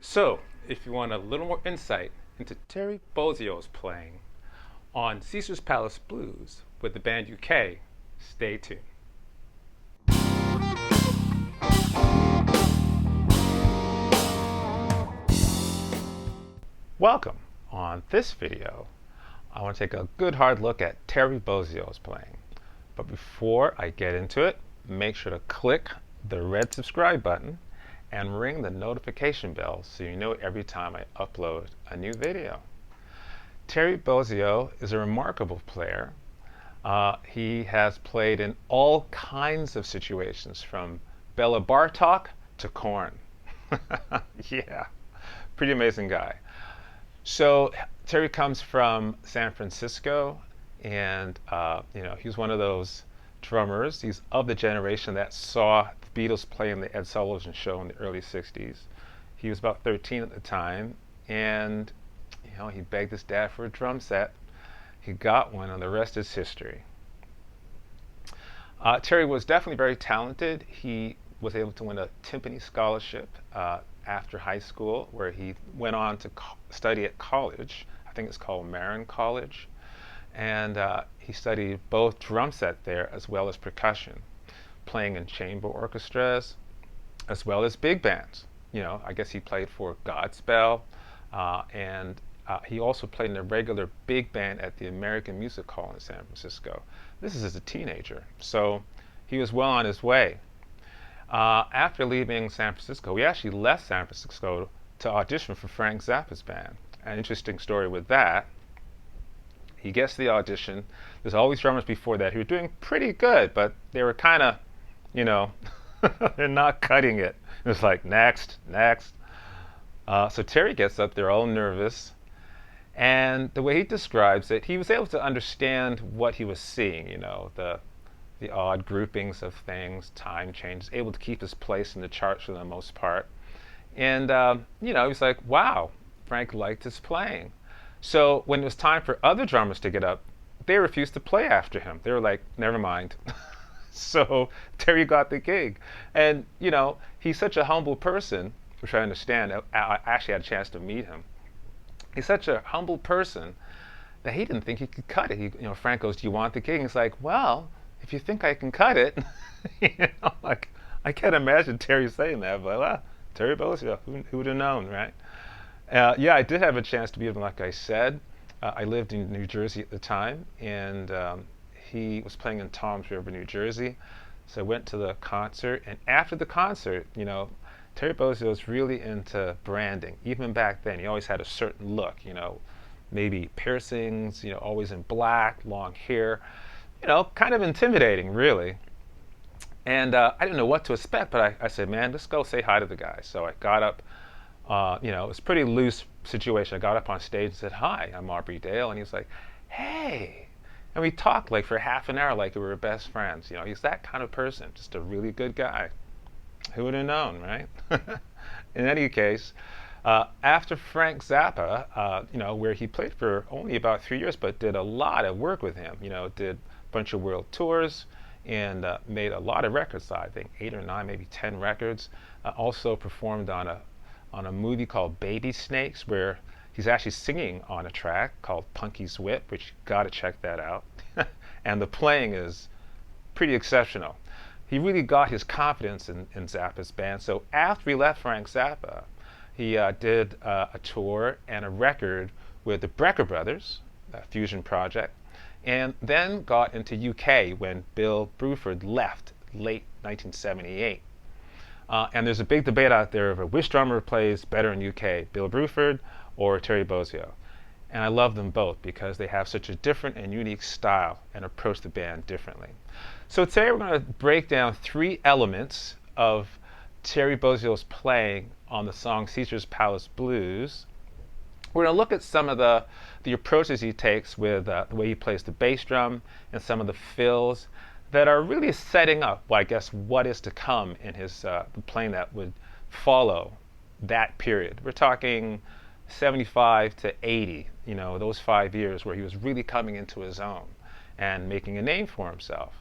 So, if you want a little more insight into Terry Bozzio's playing on Caesar's Palace Blues with the band UK, stay tuned. Welcome. On this video, I want to take a good hard look at Terry Bozzio's playing. But before I get into it, make sure to click the red subscribe button and ring the notification bell so you know every time I upload a new video. Terry Bozzio is a remarkable player. He has played in all kinds of situations, from Bela Bartok to Korn. Yeah, pretty amazing guy. So Terry comes from San Francisco, and he's one of those drummers. He's of the generation that saw the Beatles play in the Ed Sullivan Show in the early 60s. He was about 13 at the time, and he begged his dad for a drum set. He got one, and the rest is history. Terry was definitely very talented. He was able to win a Timpani scholarship after high school, where he went on to study at college. I think it's called Marin College. And he studied both drum set there as well as percussion, playing in chamber orchestras as well as big bands. I guess he played for Godspell, and he also played in a regular big band at the American Music Hall in San Francisco. This is as a teenager, so he was well on his way. After leaving San Francisco, we actually left San Francisco to audition for Frank Zappa's band. An interesting story with that. He gets the audition. There's always drummers before that who are doing pretty good, but they were kind of, they're not cutting it. It was like, next. So Terry gets up there all nervous, and the way he describes it, he was able to understand what he was seeing, the odd groupings of things, time changes, able to keep his place in the charts for the most part. And, he was like, wow, Frank liked his playing. So when it was time for other drummers to get up, they refused to play after him. They were like, never mind. So Terry got the gig. And, he's such a humble person, which I understand. I actually had a chance to meet him. He's such a humble person that he didn't think he could cut it. Frank goes, do you want the gig? And he's like, well, if you think I can cut it, I can't imagine Terry saying that, but well, Terry Bozzio, who would have known, right? Yeah, I did have a chance to meet him, like I said. I lived in New Jersey at the time, and he was playing in Toms River, New Jersey. So I went to the concert, and after the concert, Terry Bozzio was really into branding. Even back then, he always had a certain look, maybe piercings, always in black, long hair, kind of intimidating, really. And I didn't know what to expect, but I said, man, let's go say hi to the guy. So I got up. It was a pretty loose situation. I got up on stage and said, hi, I'm Aubrey Dale. And he was like, hey. And we talked like for half an hour like we were best friends. He's that kind of person, just a really good guy. Who would have known, right? In any case, after Frank Zappa, where he played for only about 3 years, but did a lot of work with him, did a bunch of world tours and made a lot of records, I think 8 or 9, maybe 10 records. Also performed on a movie called Baby Snakes, where he's actually singing on a track called Punky's Whip, which you got to check that out. And the playing is pretty exceptional. he really got his confidence in Zappa's band. So after he left Frank Zappa, he did a tour and a record with the Brecker Brothers, a fusion project, and then got into UK when Bill Bruford left late 1978. And there's a big debate out there over which drummer plays better in UK, Bill Bruford or Terry Bozzio. And I love them both because they have such a different and unique style and approach the band differently. So today we're going to break down 3 elements of Terry Bozzio's playing on the song Caesar's Palace Blues. We're going to look at some of the approaches he takes with the way he plays the bass drum and some of the fills that are really setting up, well, I guess, what is to come in his the playing that would follow that period. We're talking 75 to 80, those 5 years where he was really coming into his own and making a name for himself.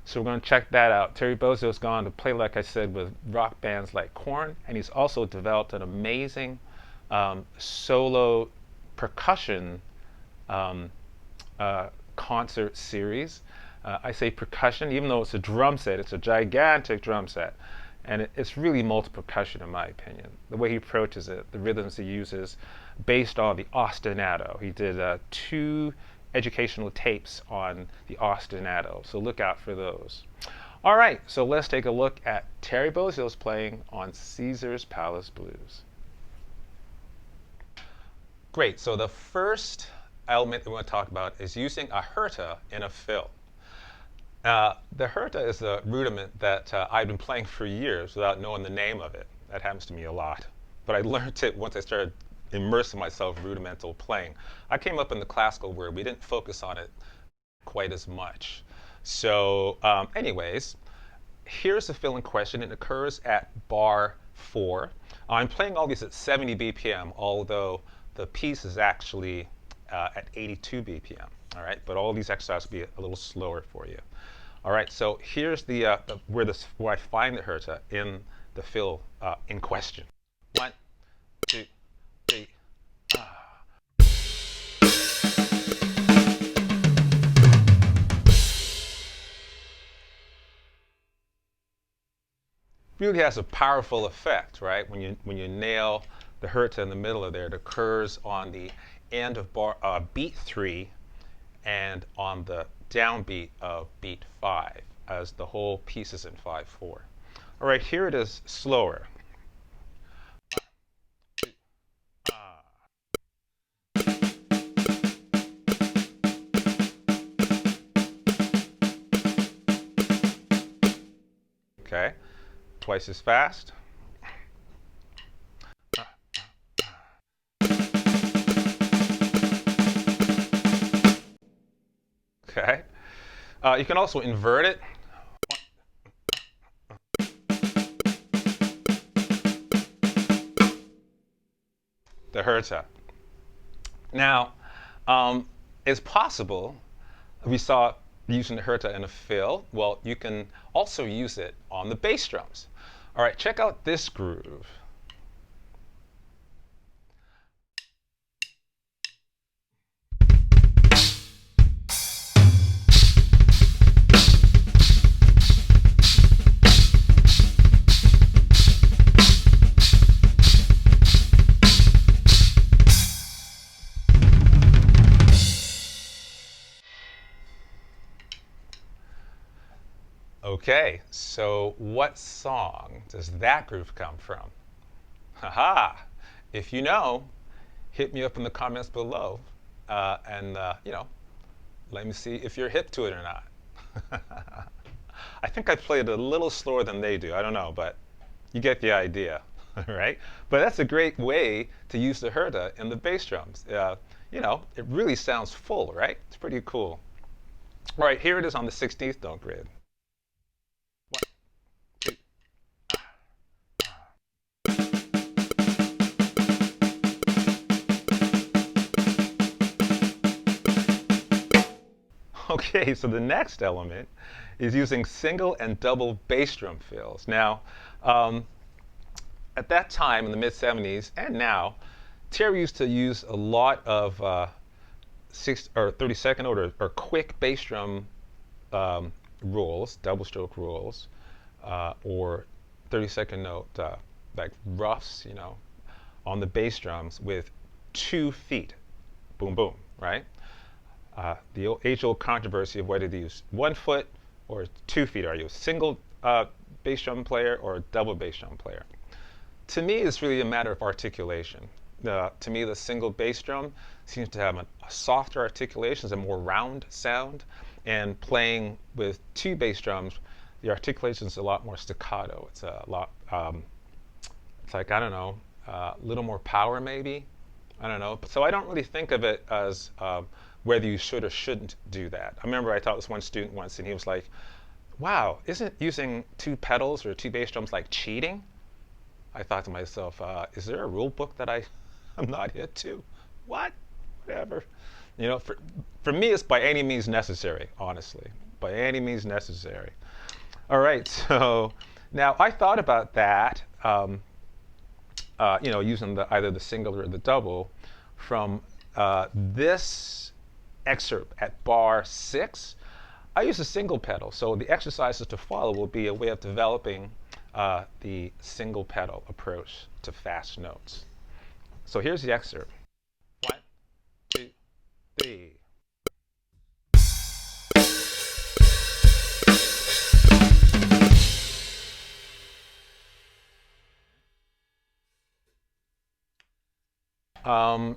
So we're going to check that out. Terry Bozzio's gone to play, like I said, with rock bands like Korn, and he's also developed an amazing solo percussion concert series. I say percussion, even though it's a drum set, it's a gigantic drum set. And it's really multi-percussion in my opinion. The way he approaches it, the rhythms he uses, based on the ostinato. He did 2 educational tapes on the ostinato, so look out for those. All right, so let's take a look at Terry Bozzio's playing on Caesar's Palace Blues. Great, so the first element that we want to talk about is using a Herta in a fill. The Herta is a rudiment that I've been playing for years without knowing the name of it. That happens to me a lot. But I learned it once I started immersing myself in rudimental playing. I came up in the classical where we didn't focus on it quite as much. So anyways, here's the fill in question. It occurs at bar 4. I'm playing all these at 70 BPM, although the piece is actually at 82 BPM. All right, but all these exercises will be a little slower for you. All right, so here's where I find the Herta in the fill in question. 1, 2, 3. Really has a powerful effect, right? When you nail the Herta in the middle of there, it occurs on the end of beat 3 and on the downbeat of beat 5, as the whole piece is in 5/4. All right, here it is slower. Okay, twice as fast. Okay. You can also invert it. The Herta. Now, it's possible, we saw using the Herta in a fill. Well, you can also use it on the bass drums. All right, check out this groove. Okay, so what song does that groove come from? Haha! If you know, hit me up in the comments below, and let me see if you're hip to it or not. I think I played it a little slower than they do. I don't know, but you get the idea, right? But that's a great way to use the Herta in the bass drums. It really sounds full, right? It's pretty cool. All right, here it is on the 16th note grid. Okay, so the next element is using single and double bass drum fills. Now, at that time in the mid-70s and now, Terry used to use a lot of 32nd order or quick bass drum rules, double stroke rules, or 30-second note like roughs, on the bass drums with 2 feet, boom, boom, right? The age-old controversy of whether to use 1 foot or 2 feet. Are you a single bass drum player or a double bass drum player? To me, it's really a matter of articulation. To me, the single bass drum seems to have a softer articulation, it's a more round sound, and playing with 2 bass drums, the articulation is a lot more staccato. It's a lot, it's like, I don't know, a little more power maybe. I don't know. So I don't really think of it as whether you should or shouldn't do that. I remember I taught this one student once, and he was like, wow, isn't using 2 pedals or 2 bass drums like cheating? I thought to myself, is there a rule book that I'm not hit to? What? Whatever. For me, it's by any means necessary, honestly. By any means necessary. All right, so now I thought about that, using either the single or the double from this excerpt at bar 6. I use a single pedal, so the exercises to follow will be a way of developing the single pedal approach to fast notes. So here's the excerpt. 1, 2, 3.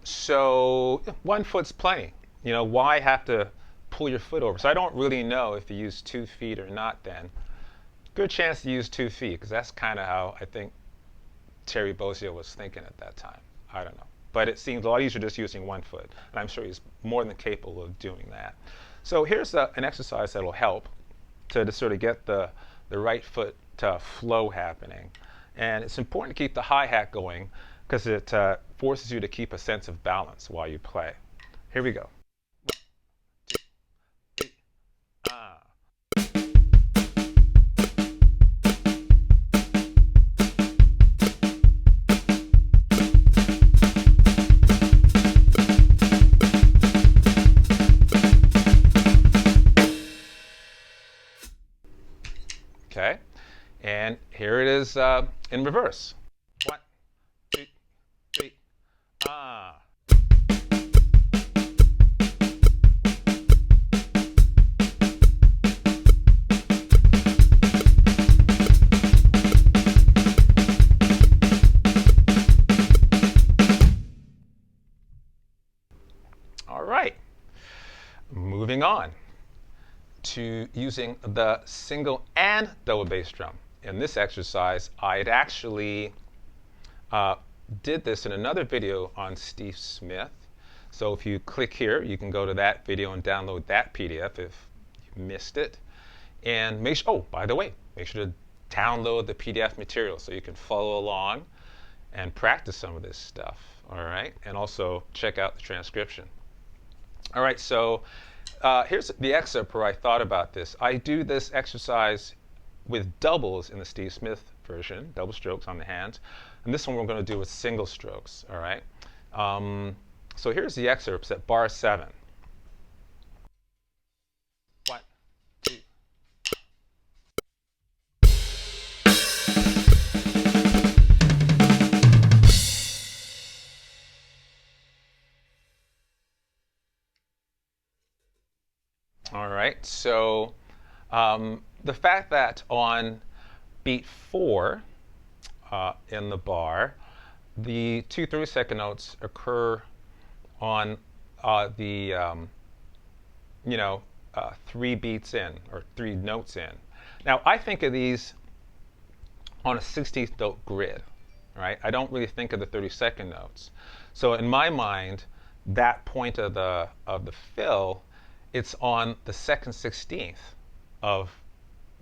So 1 foot's plenty. Why have to pull your foot over? So I don't really know if you use 2 feet or not then. Good chance to use 2 feet, because that's kind of how I think Terry Bozzio was thinking at that time. I don't know. But it seems a lot easier just using 1 foot. And I'm sure he's more than capable of doing that. So here's an exercise that will help to sort of get the right foot flow happening. And it's important to keep the hi-hat going, because it forces you to keep a sense of balance while you play. Here we go. 1, 2, 3, ah. Okay, and here it is in reverse. 1, 2, 3, ah. All right, moving on to using the single and double bass drum. In this exercise, I had actually did this in another video on Steve Smith. So if you click here, you can go to that video and download that PDF if you missed it. And make sure, oh, by the way, make sure to download the PDF material so you can follow along and practice some of this stuff. All right, and also check out the transcription. All right, so here's the excerpt where I thought about this. I do this exercise with doubles in the Steve Smith version, double strokes on the hands. And this one we're going to do with single strokes, all right? So here's the excerpts at bar 7. 1, 2. All right, so the fact that on beat 4 in the bar, the 2 30-second notes occur on the 3 beats in, or 3 notes in. Now I think of these on a 16th note grid, right? I don't really think of the 30-second notes. So in my mind, that point of the fill, it's on the 2nd 16th of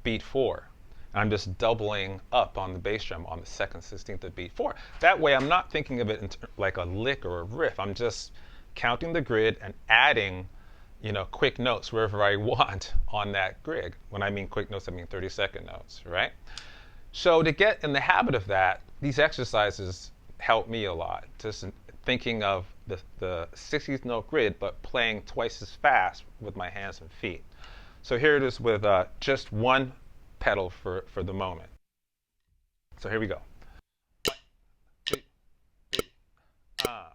beat 4. I'm just doubling up on the bass drum on the 2nd 16th of beat 4. That way I'm not thinking of it like a lick or a riff. I'm just counting the grid and adding quick notes wherever I want on that grid. When I mean quick notes, I mean 30-second notes, right? So to get in the habit of that, these exercises help me a lot. Just thinking of the 60th note grid, but playing twice as fast with my hands and feet. So here it is with just one pedal for the moment. So here we go. 1, 2, 3, ah.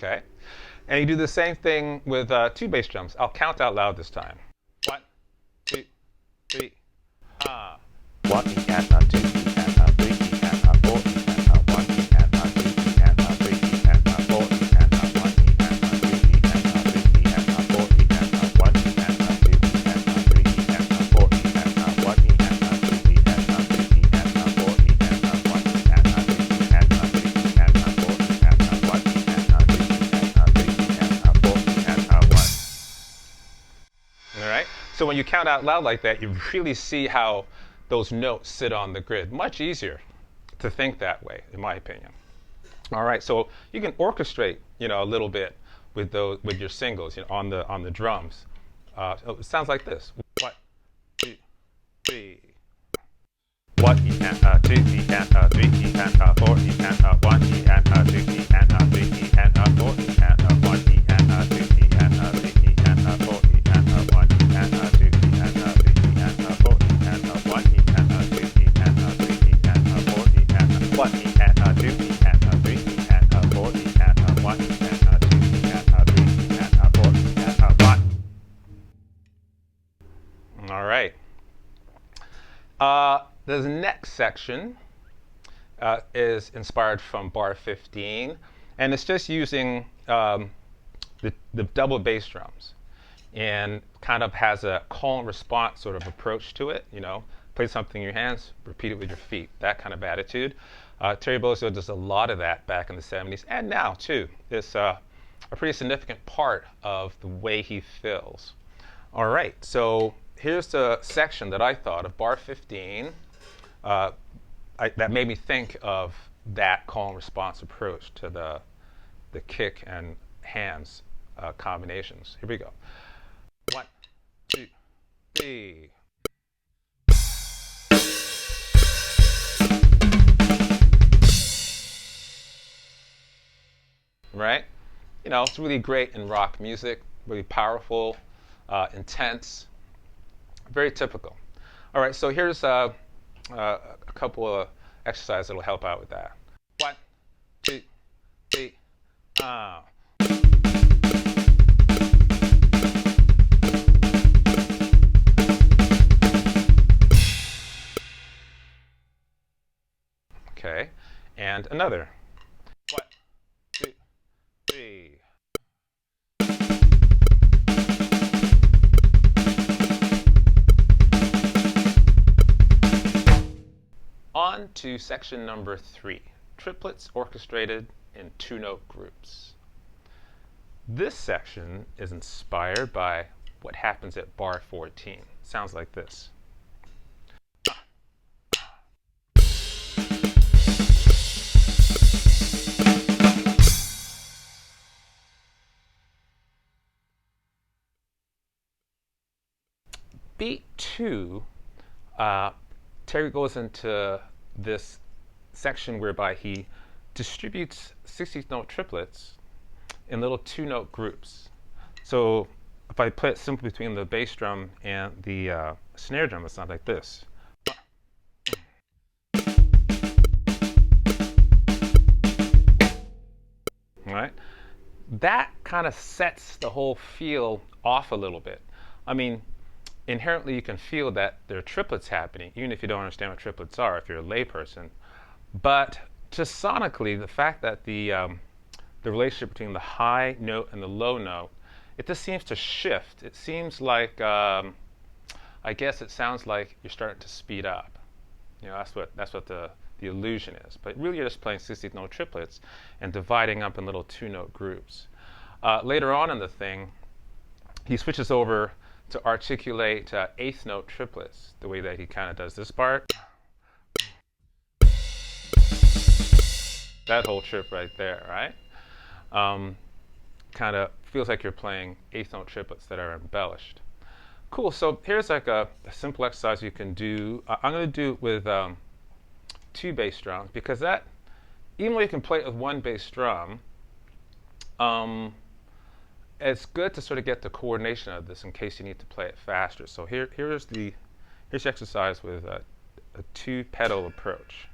Okay, and you do the same thing with two bass drums. I'll count out loud this time. 1, 2, 3, ah. 1 E and a 2 E and a 3 E and a 4 E and a 1 E and a 2 E and a 3 E and a 4 E and a 1 E and a 2 E and a 3 E and a 4 E and a 1 E and a 2 E and a 3 E and a 4 E and a 1 E and a 2 E and a 3 E and a 4 E and a 1 E and a 2 E and a 3 E and a 4 E and a 1 E and a 2 E and a 3 E and a 4 E and a 1. All right? So when you count out loud like that, you really see how those notes sit on the grid. Much easier to think that way, in my opinion. All right, so you can orchestrate, a little bit with your singles, on the drums. So it sounds like this: 1, 2, 3. 1 E and a 2 E and a 3 E and a 4 E and a 1 E and a 2 E and a 3 E and a 4 E and a 1 E and a 2 E and a 3 E and a 4 E and a 1 E and a 2 E and a 3 E and a 4 E and a 1 E and a 2 E and a 3 E and a 4 E and a 1 E and a 2 E and a 3 E and a 4 E and a 1 E and a 2 E and a 3 E and a 4 E and a 1. All right. The next section is inspired from bar 15, and it's just using the double bass drums, and kind of has a call and response sort of approach to it. Play something in your hands, repeat it with your feet, that kind of attitude. Terry Bozzio does a lot of that back in the 70s, and now too. It's a pretty significant part of the way he fills. All right, so here's the section that I thought of, bar 15, that made me think of that call and response approach to the kick and hands combinations. Here we go. 1, 2, 3. Right? It's really great in rock music, really powerful, intense, very typical. All right, so here's a couple of exercises that will help out with that. 1, 2, 3, ah. Okay, and another. 1, 2, 3. On to section number 3, triplets orchestrated in two-note groups. This section is inspired by what happens at bar 14. Sounds like this. Beat 2, Terry goes into this section whereby he distributes 16th note triplets in little two-note groups. So if I play it simply between the bass drum and the snare drum, it sounds like this. All right? That kind of sets the whole feel off a little bit. I mean, inherently you can feel that there are triplets happening, even if you don't understand what triplets are, if you're a layperson. But just sonically, the fact that the relationship between the high note and the low note, it just seems to shift. It seems like, I guess it sounds like you're starting to speed up. That's what the illusion is. But really, you're just playing 16th note triplets and dividing up in little two-note groups. Later on in the thing, he switches over to articulate 8th note triplets, the way that he kind of does this part. that whole trip right there, right? Kind of feels like you're playing eighth note triplets that are embellished. Cool. So here's like a simple exercise you can do. I'm going to do it with two bass drums because that, even though you can play it with one bass drum, it's good to sort of get the coordination of this in case you need to play it faster. So here's the exercise with a two pedal approach.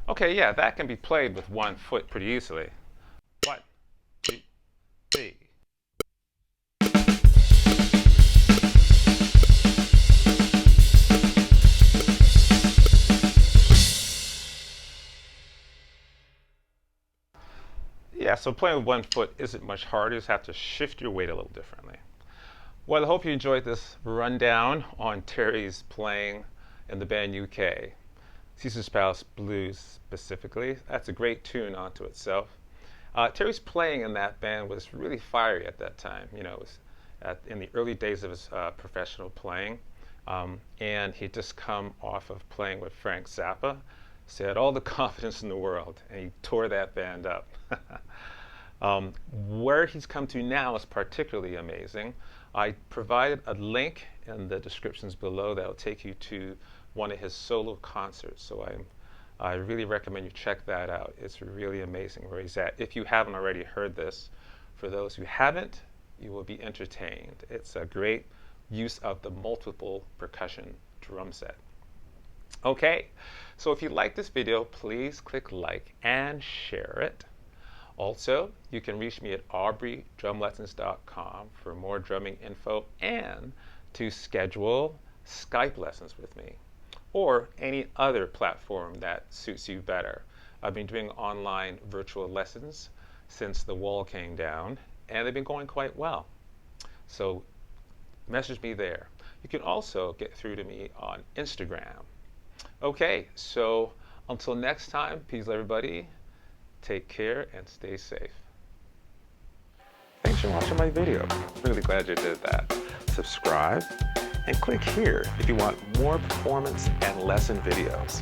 Okay, yeah, that can be played with one foot pretty easily. 1, 2, 3. Yeah, so playing with one foot isn't much harder. You just have to shift your weight a little differently. Well, I hope you enjoyed this rundown on Terry's playing in the band UK. Caesar's Palace Blues specifically. That's a great tune onto itself. Terry's playing in that band was really fiery at that time. You know, it was in the early days of his professional playing. And he'd just come off of playing with Frank Zappa. So he had all the confidence in the world, and he tore that band up. Where he's come to now is particularly amazing. I provided a link in the descriptions below that will take you to one of his solo concerts. So I really recommend you check that out. It's really amazing where he's at. If you haven't already heard this, for those who haven't, you will be entertained. It's a great use of the multiple percussion drum set. Okay, so if you like this video, please click like and share it. Also, you can reach me at aubreydrumlessons.com for more drumming info and to schedule Skype lessons with me or any other platform that suits you better. I've been doing online virtual lessons since the wall came down, and they've been going quite well. So message me there. You can also get through to me on Instagram. Okay, so until next time, peace everybody. Take care and stay safe. Thanks for watching my video. Really glad you did that. Subscribe and click here if you want more performance and lesson videos.